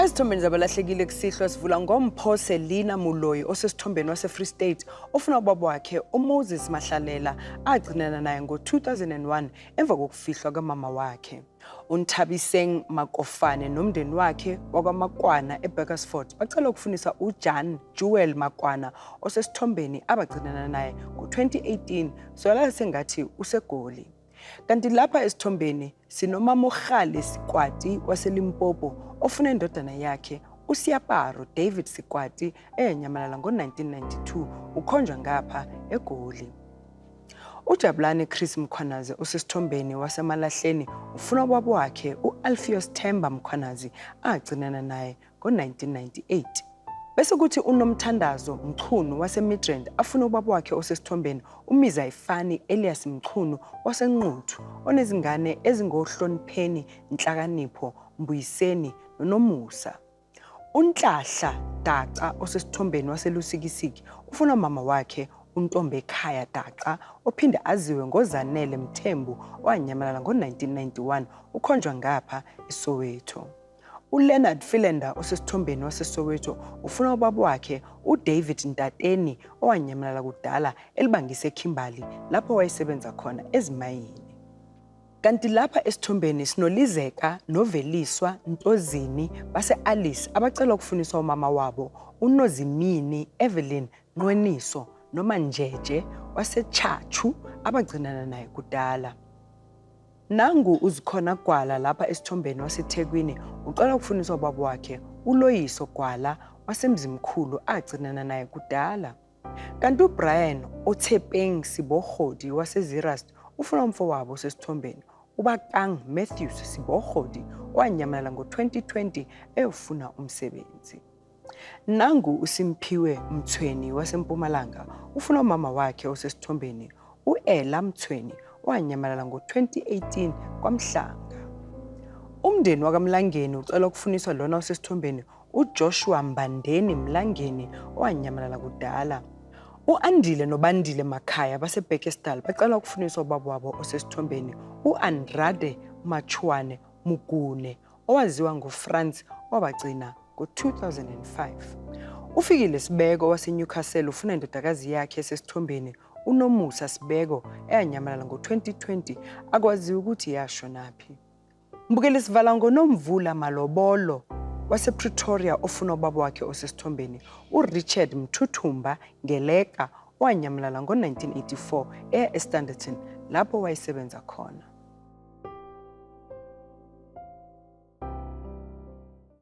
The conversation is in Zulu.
Esithombeni zabalahlekile kusihlwa sivula ngompho Selina Muloyi osesithombeni wase-Free State ofuna ubaba wakhe uMoses Mahlalela agcinana naye ngo-2001 emva kokufihlwa kamama wakhe. UNthabiseng Makofane nomndeni wakhe wakwaMakwana eBurgersfort bacela ukufunisa uJan Jewel Makwana osesithombeni abagcinana naye ngo-2018 sola sengathi useGoli. Kanti lapha esithombeni sinomamorhali Sikwati waseLimpopo ofuna indodana yakhe uSiyaparo David Sikwati eyanyamalala ngo-1992 ukhonjwa ngapha eGoli. uJabulani Chris Mkhwanazi osesithombeni waseMalahleni ufuna ubaba wakhe uAlpheus Themba Mkhwanazi agcinana naye ngo-1998. Bese kuthi uNomthandazo Mchunu waseMidrand afuna ubaba wakhe osesithombeni uMiza Ifani Elias Mchunu waseNquthu onezingane ezingohlonipheni Nhlakanipho Mbuyiseni noNomusa. uNhlahla Daca osesithombeni waseLusikisiki ufuna mama wakhe uNtombekhaya Daca ophinde aziwe ngoZanele Mthembu owanyamalala ngo-1991 ukhonjwa ngapha eSoweto. uLeonard Philenda osesithombeni waseSoweto ufuna ubaba wakhe uDavid Ntateni owanyamalala kudala elibangise eKimberley lapho wayesebenza khona ezimayini. Kanti lapha esithombeni sinolizeka noveliswa Ntozini base-Alice abacela ukufuniswa umama wabo uNozimini Evelyn Nqweniso noma Njeje waseChachu abagcinana naye kudala. Nangu uzikhona Gwala lapha esithombeni waseThekwini ucela ukufuniswa ubaba wakhe uLoyiso Gwala wasemzimkhulu agcinana naye kudala. Kanti uBrian Othepeng Sibohodi waseZirast ufuna umfowabo osesithombeni uBakang Matthews Sibohodi owanyamalala ngo-2020 eyofuna umsebenzi. Nangu uSimphiwe Mthweni waseMpumalanga ufuna umama wakhe osesithombeni uEla Mthweni owanyamalala ngo-2018 kwaMhlanga. Umndeni wakaMlangeni ucela ukufuniswa lona osesithombeni uJoshua Mbandeni Mlangeni owanyamalala kudala. uAndile noBandile Makhaya baseBekkersdal bacela ukufuniswa ubaba wabo osesithombeni uAndrade Machwane Mugune owaziwa nguFrance wabagcina ngo-2005. uFikile Sibeko waseNewcastle ufuna indodakazi yakhe esesithombeni uNomusa Sibeko eyanyamalala ngo-2020 akwaziwa ukuthi yashonaphi. Mbukeli sivala ngoNomvula Malobolo wasePretoria ofuna ubaba wakhe osesithombeni uRichard Mthuthumba Ngeleka owanyamalala ngo-1984 eStanderton lapho wayesebenza khona.